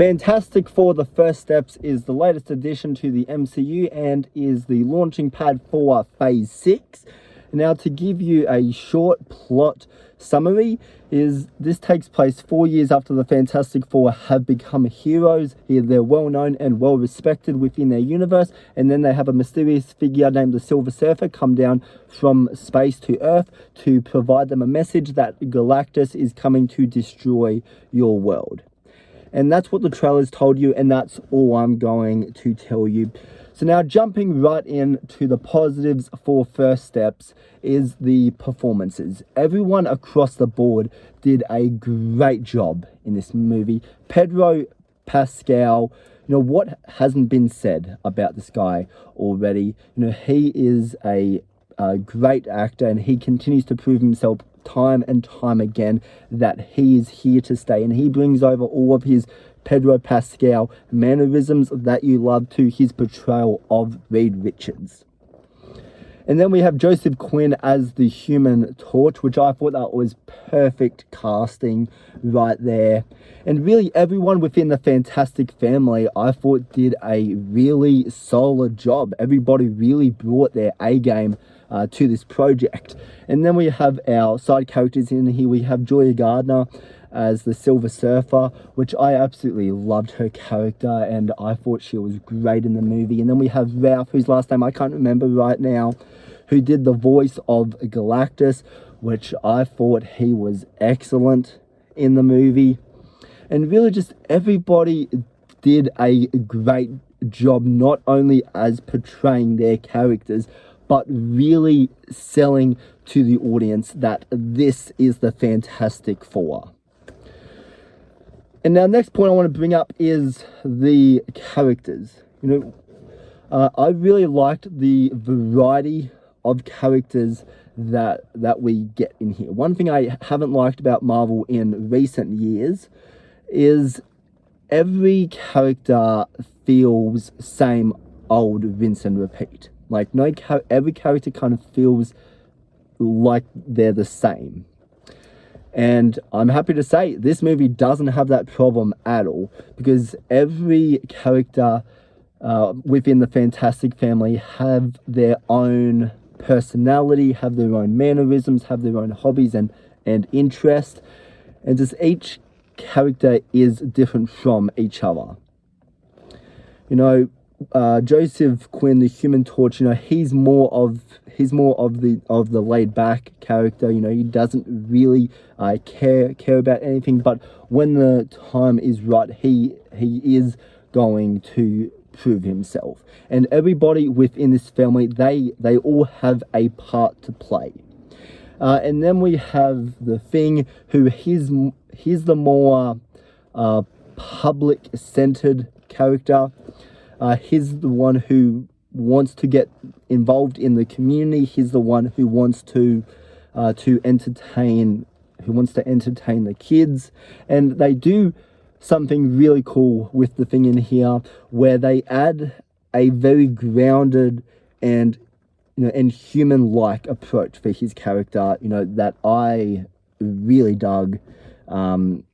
Fantastic Four: The First Steps is the latest addition to the MCU and is the launching pad for Phase 6. Now, to give you a short plot summary, this takes place 4 years after the Fantastic Four have become heroes. They're well known and well respected within their universe, and then they have a mysterious figure named the Silver Surfer come down from space to Earth to provide them a message that Galactus is coming to destroy your world. And that's what the trailers told you, and that's all I'm going to tell you. So now, jumping right into the positives for First Steps is the performances. Everyone across the board did a great job in this movie. Pedro Pascal, what hasn't been said about this guy already? He is a great actor, and he continues to prove himself time and time again that he is here to stay, and he brings over all of his Pedro Pascal mannerisms that you love to his portrayal of Reed Richards. And then we have Joseph Quinn as the Human Torch, which I thought that was perfect casting right there. And really everyone within the Fantastic family, I thought, did a really solid job. Everybody really brought their A game to this project. And then we have our side characters in here. We have Joya Gardner as the Silver Surfer, which I absolutely loved her character, and I thought she was great in the movie. And then we have Ralph, whose last name I can't remember right now, who did the voice of Galactus, which I thought he was excellent in the movie. And really just everybody did a great job, not only as portraying their characters, but really selling to the audience that this is the Fantastic Four. And now, next point I want to bring up is the characters. I really liked the variety of characters that we get in here. One thing I haven't liked about Marvel in recent years is every character feels same old rinse and repeat. Like, every character kind of feels like they're the same. And I'm happy to say this movie doesn't have that problem at all, because every character within the Fantastic family have their own personality, have their own mannerisms, have their own hobbies and interests, and just each character is different from each other. Joseph Quinn, the Human Torch, he's more of the laid back character. He doesn't really care about anything, but when the time is right, he is going to prove himself. And everybody within this family, they all have a part to play. And then we have the Thing, who he's the more public-centered character. He's the one who wants to get involved in the community. He's the one who wants to entertain the kids. And they do something really cool with the Thing in here, where they add a very grounded and human-like approach for his character, that I really dug. And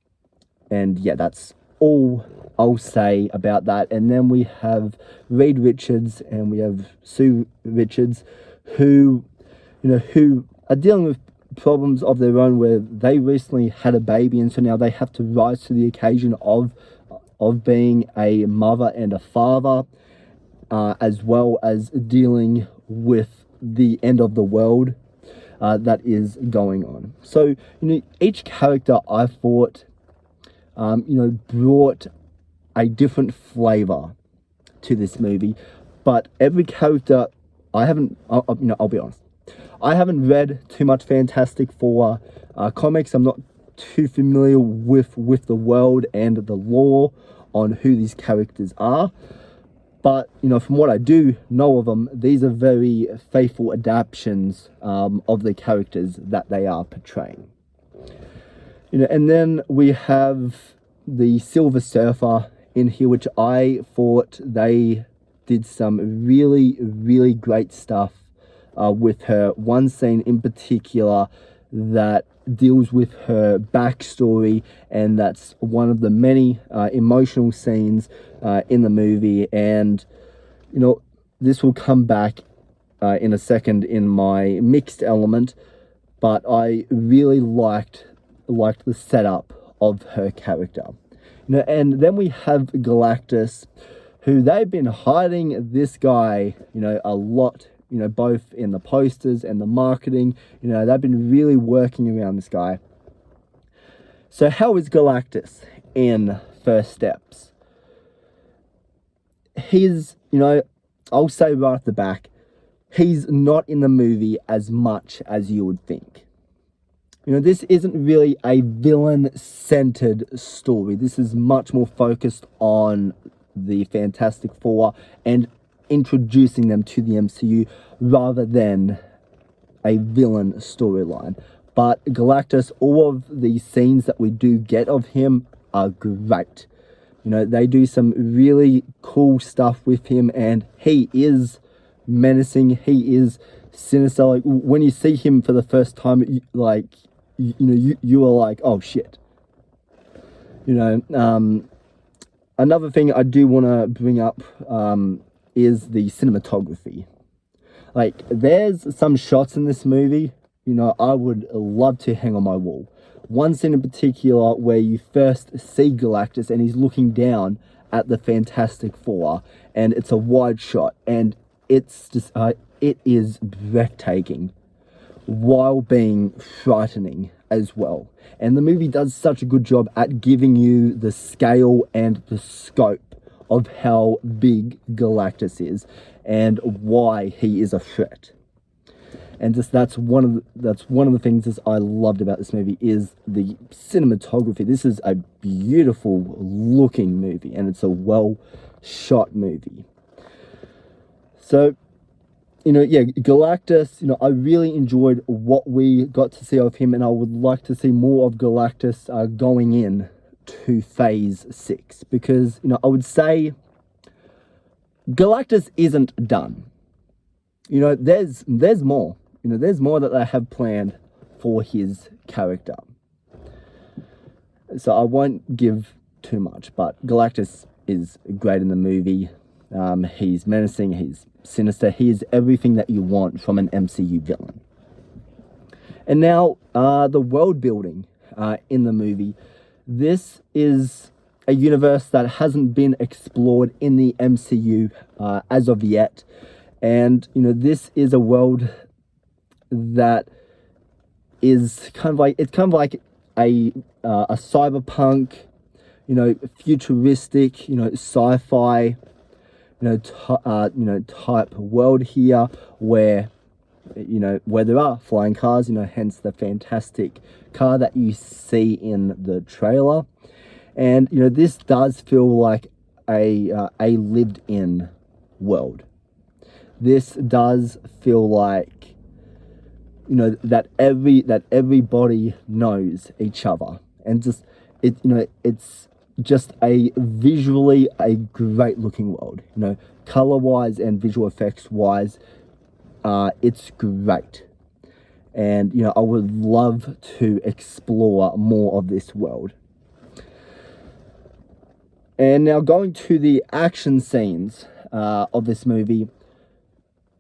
yeah, that's all I'll say about that. And then we have Reed Richards and we have Sue Richards, who are dealing with problems of their own, where they recently had a baby, and so now they have to rise to the occasion of being a mother and a father, as well as dealing with the end of the world that is going on. So each character, I thought, brought a different flavor to this movie. But every character, I'll be honest, I haven't read too much Fantastic Four comics. I'm not too familiar with the world and the lore on who these characters are. But, from what I do know of them, these are very faithful adaptations of the characters that they are portraying. And then we have the Silver Surfer in here, which I thought they did some really, really great stuff with her. One scene in particular that deals with her backstory, and that's one of the many emotional scenes in the movie. And you know, this will come back in a second in my mixed element, but I really liked the setup of her character. You know, and then we have Galactus, who they've been hiding this guy, you know, a lot, you know, both in the posters and the marketing. You know, they've been really working around this guy. So how is Galactus in First Steps? He's, you know, I'll say right off the back, he's not in the movie as much as you would think. You know, this isn't really a villain-centered story. This is much more focused on the Fantastic Four and introducing them to the MCU rather than a villain storyline. But Galactus, all of the scenes that we do get of him are great. You know, they do some really cool stuff with him, and he is menacing. He is sinister. Like, when you see him for the first time, you are like, oh shit. You know, another thing I do want to bring up is the cinematography. Like, there's some shots in this movie, you know, I would love to hang on my wall. One scene in particular where you first see Galactus and he's looking down at the Fantastic Four, and it's a wide shot, and it's just, it is breathtaking while being frightening as well. And the movie does such a good job at giving you the scale and the scope of how big Galactus is and why he is a threat. And just that's one of the things that I loved about this movie is the cinematography. This is a beautiful looking movie, and it's a well shot movie. So, you know, yeah, Galactus, you know, I really enjoyed what we got to see of him, and I would like to see more of Galactus going in to Phase 6, because, you know, I would say Galactus isn't done. You know, there's more. You know, there's more that they have planned for his character. So I won't give too much, but Galactus is great in the movie. He's menacing, he's sinister, he is everything that you want from an MCU villain. And now, the world building in the movie. This is a universe that hasn't been explored in the MCU as of yet. And, you know, this is a world that is kind of like a cyberpunk, you know, futuristic, you know, sci-fi, type world here where, you know, where there are flying cars, you know, hence the fantastic car that you see in the trailer. And, you know, this does feel like a lived-in world. This does feel like, you know, that everybody knows each other, and just it's just a visually a great looking world. You know, color wise and visual effects wise, it's great. And, you know, I would love to explore more of this world. And now going to the action scenes of this movie.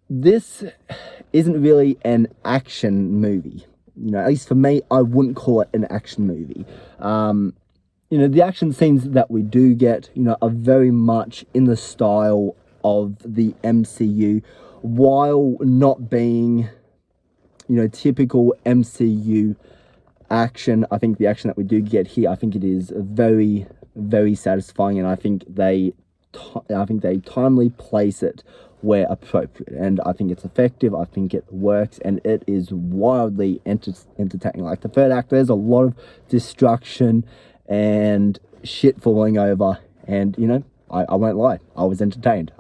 This isn't really an action movie. You know, at least for me, I wouldn't call it an action movie. You know, the action scenes that we do get, you know, are very much in the style of the MCU, while not being, you know, typical MCU action. I think the action that we do get here, I think it is very, very satisfying, and I think they timely place it where appropriate, and I think it's effective. I think it works, and it is wildly entertaining. Like, the third act, there's a lot of destruction and shit falling over, and, you know, I won't lie, I was entertained.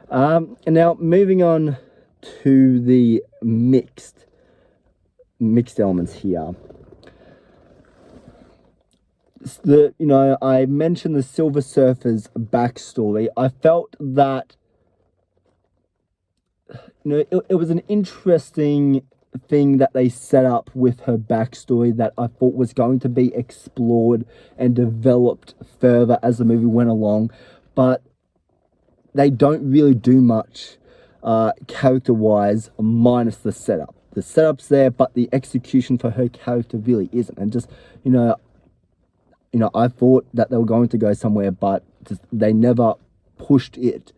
And now moving on to the mixed elements here. You know, I mentioned the Silver Surfer's backstory. I felt that, you know, it was an interesting thing that they set up with her backstory that I thought was going to be explored and developed further as the movie went along, but they don't really do much character-wise, minus the setup. The setup's there, but the execution for her character really isn't. And just, I thought that they were going to go somewhere, but just, they never pushed it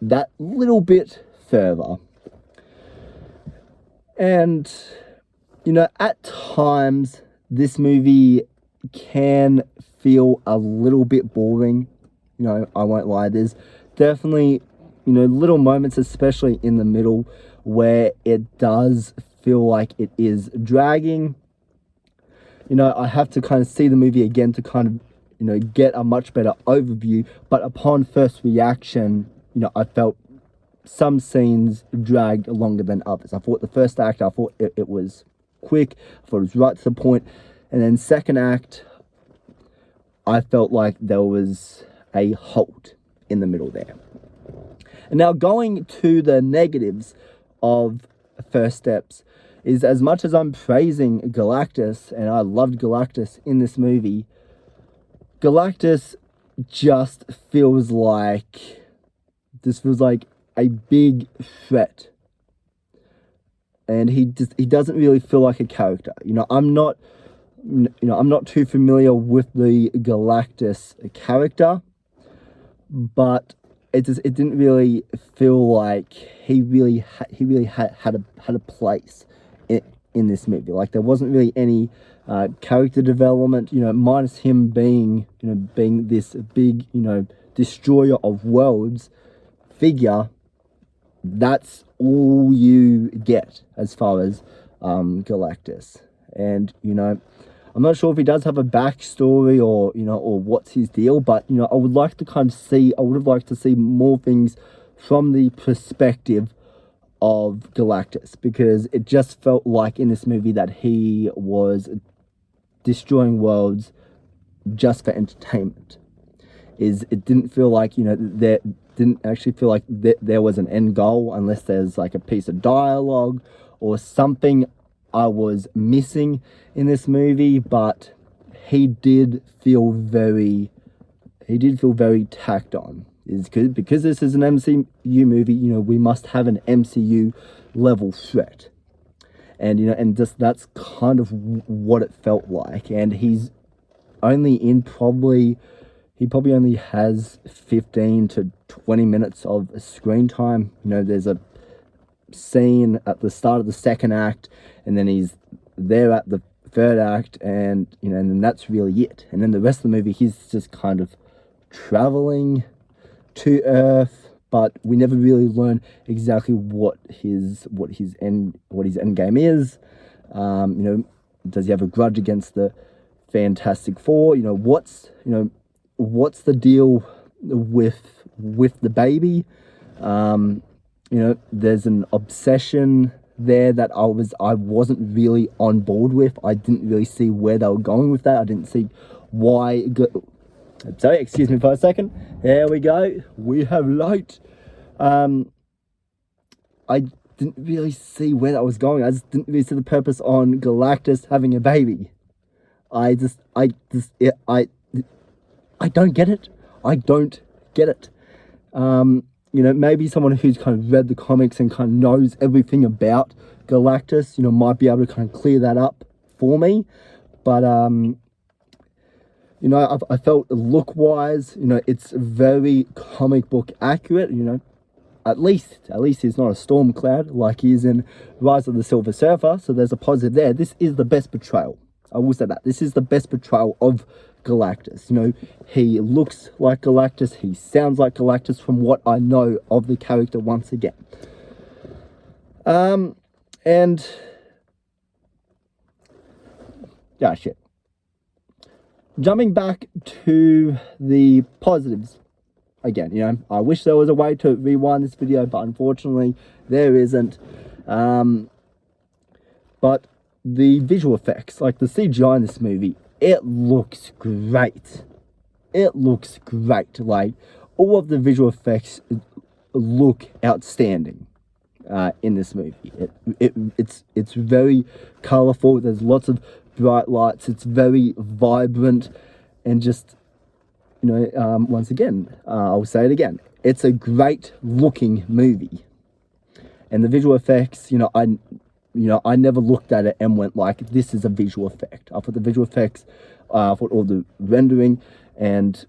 that little bit further. And, at times, this movie can feel a little bit boring. I won't lie. There's definitely, little moments, especially in the middle, where it does feel like it is dragging. I have to kind of see the movie again to kind of, get a much better overview. But upon first reaction, I felt some scenes dragged longer than others. I thought the first act, I thought it was quick. I thought it was right to the point. And then second act, I felt like there was a halt in the middle there. And now going to the negatives of First Steps is, as much as I'm praising Galactus, and I loved Galactus in this movie, Galactus just feels like a big threat. And he doesn't really feel like a character. I'm not too familiar with the Galactus character, but it didn't really feel like he really had a place in this movie. Like, there wasn't really any character development, minus him being this big, destroyer of worlds figure. That's all you get as far as Galactus. And I'm not sure if he does have a backstory or what's his deal, but I would like to I would have liked to see more things from the perspective of Galactus, because it just felt like in this movie that he was destroying worlds just for entertainment. It didn't feel like, there didn't actually feel like there was an end goal, unless there's like a piece of dialogue or something I was missing in this movie. But he did feel very tacked on. Because this is an MCU movie, we must have an MCU level threat. And just that's kind of what it felt like. And he's only in he probably only has 15 to 20 minutes of screen time. There's a scene at the start of the second act, and then he's there at the third act, and and then that's really it. And then the rest of the movie, he's just kind of traveling to Earth, but we never really learn exactly what his end game is. Does he have a grudge against the Fantastic Four? What's the deal with the baby? There's an obsession there that I wasn't really on board with. I didn't really see where they were going with that. I didn't see why. Sorry, excuse me for a second. There we go. We have light. I didn't really see where that was going. I just didn't really see the purpose on Galactus having a baby. I don't get it. I don't get it. Maybe someone who's kind of read the comics and kind of knows everything about Galactus, might be able to kind of clear that up for me. But, I felt look-wise, it's very comic book accurate, At least he's not a storm cloud like he is in Rise of the Silver Surfer, so there's a positive there. This is the best portrayal. I will say that. This is the best portrayal of Galactus. He looks like Galactus, he sounds like Galactus from what I know of the character once again. And yeah, shit. Jumping back to the positives again, I wish there was a way to rewind this video, but unfortunately there isn't. But the visual effects, like the CGI in this movie, it looks great. It looks great. Like, all of the visual effects look outstanding. in this movie. It's very colorful. There's lots of bright lights. It's very vibrant, and just, once again, I'll say it again. It's a great looking movie, and the visual effects. I never looked at it and went like, this is a visual effect. I thought the visual effects, I thought all the rendering and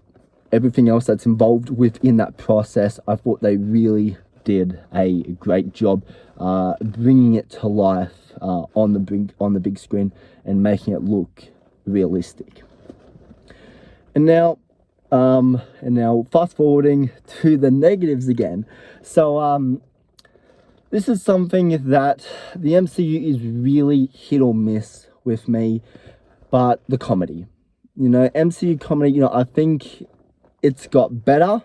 everything else that's involved within that process, I thought they really did a great job bringing it to life on the big screen and making it look realistic. And now fast forwarding to the negatives again. So this is something that the MCU is really hit or miss with me, but the comedy. MCU comedy, I think it's got better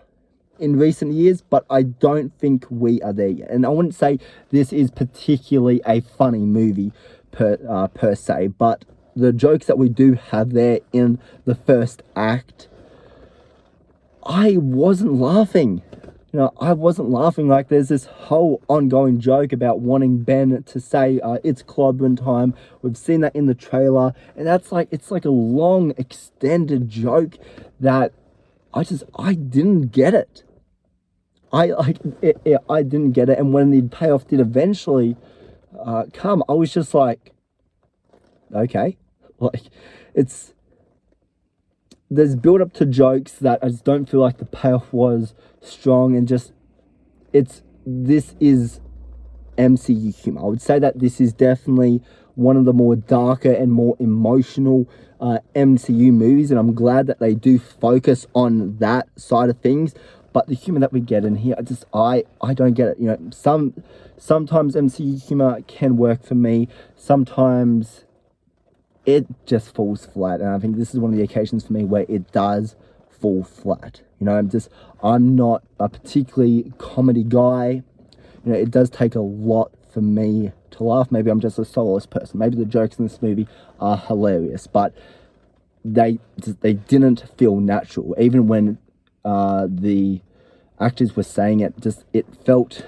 in recent years, but I don't think we are there yet. And I wouldn't say this is particularly a funny movie per se, but the jokes that we do have there in the first act, I wasn't laughing. I wasn't laughing. Like, there's this whole ongoing joke about wanting Ben to say, it's clobbering time. We've seen that in the trailer. And it's like a long, extended joke that I didn't get it. I didn't get it. And when the payoff did eventually come, I was just like, okay. Like, there's build up to jokes that I just don't feel like the payoff was strong, and this is MCU humor. I would say that this is definitely one of the more darker and more emotional MCU movies, and I'm glad that they do focus on that side of things. But the humor that we get in here, I don't get it. Sometimes MCU humor can work for me. Sometimes it just falls flat, and I think this is one of the occasions for me where it does fall flat. I'm not a particularly comedy guy. It does take a lot for me to laugh. Maybe I'm just a soloist person. Maybe the jokes in this movie are hilarious, but they didn't feel natural. Even when the actors were saying it, it felt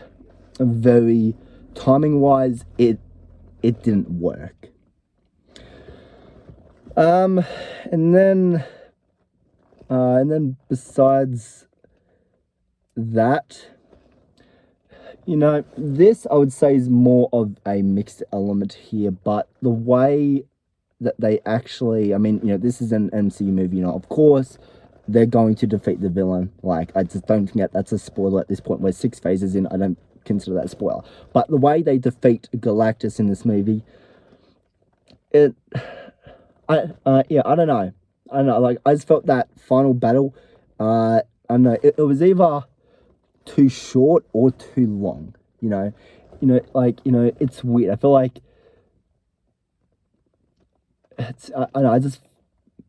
very, timing wise, it didn't work. And then besides that, this I would say is more of a mixed element here, but the way that they actually, this is an MCU movie, of course, they're going to defeat the villain. Like, I just don't think that's a spoiler at this point. We're 6 phases in, I don't consider that a spoiler. But the way they defeat Galactus in this movie, I don't know. Like, I just felt that final battle, I don't know, it was either too short or too long, it's weird. I feel like I just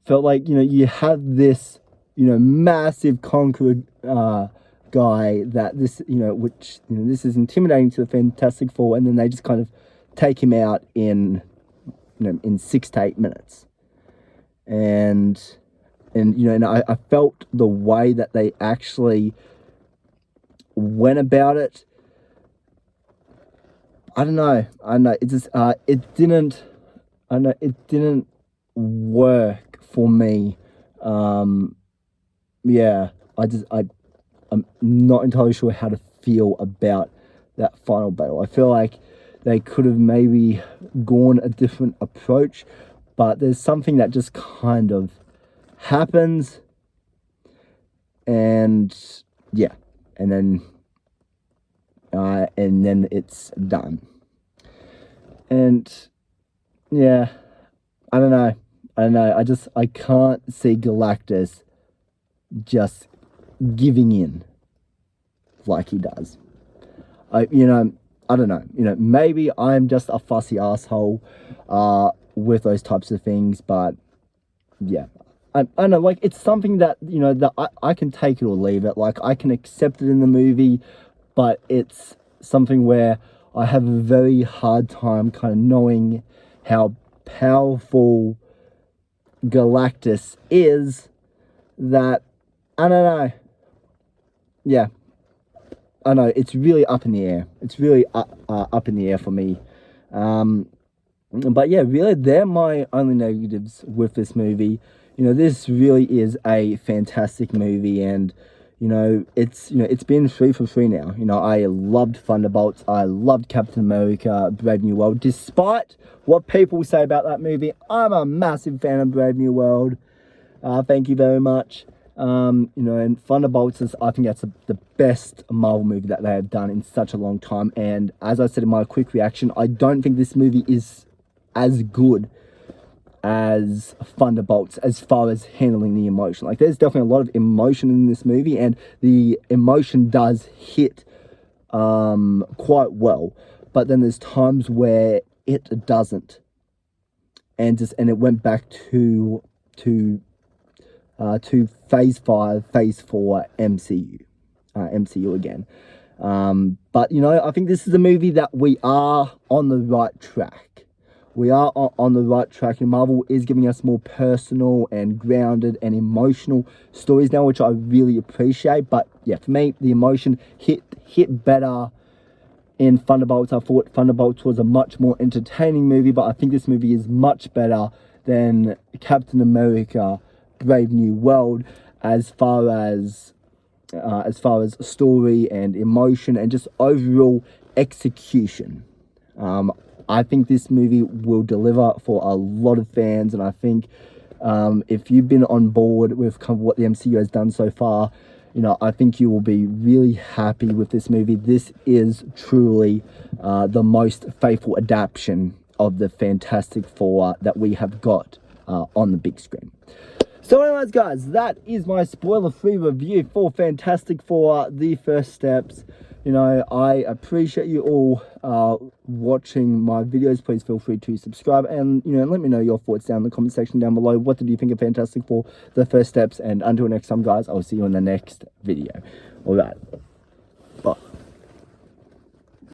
felt like, you have this, massive conqueror guy that this, which, this is intimidating to the Fantastic Four, and then they just kind of take him out in 6 to 8 minutes. And I felt the way that they actually went about it. I don't know. It just it didn't work for me. I'm not entirely sure how to feel about that final battle. I feel like they could have maybe gone a different approach, but there's something that just kind of happens, and then it's done. And I don't know. I can't see Galactus just giving in like he does. I don't know. Maybe I'm just a fussy asshole with those types of things, but I know, like, it's something that, that I can take it or leave it. Like, I can accept it in the movie, but it's something where I have a very hard time kind of knowing how powerful Galactus is, that, I don't know. I know it's really up in the air. It's really up in the air for me. But yeah, really, they're my only negatives with this movie. You know, this really is a fantastic movie, and it's been 3 for 3 now. You know, I loved Thunderbolts. I loved Captain America: Brave New World. Despite what people say about that movie, I'm a massive fan of Brave New World. Thank you very much. And Thunderbolts is, I think that's the best Marvel movie that they have done in such a long time. And as I said in my quick reaction, I don't think this movie is as good as Thunderbolts as far as handling the emotion. Like, there's definitely a lot of emotion in this movie, and the emotion does hit quite well. But then there's times where it doesn't, and it went back to Phase 5, Phase 4 MCU again. But I think this is a movie that we are on the right track. We are on the right track, and Marvel is giving us more personal and grounded and emotional stories now, which I really appreciate. But yeah, for me, the emotion hit better in Thunderbolts. I thought Thunderbolts was a much more entertaining movie, but I think this movie is much better than Captain America: Brave New World as far as story and emotion and just overall execution. I think this movie will deliver for a lot of fans, and I think if you've been on board with kind of what the MCU has done so far, I think you will be really happy with this movie. This is truly the most faithful adaptation of the Fantastic Four that we have got on the big screen. So anyways, guys, that is my spoiler-free review for Fantastic Four: The First Steps. I appreciate you all watching my videos. Please feel free to subscribe, and let me know your thoughts down in the comment section down below. What did you think of Fantastic Four: The First Steps? And until next time, guys, I'll see you in the next video. All right.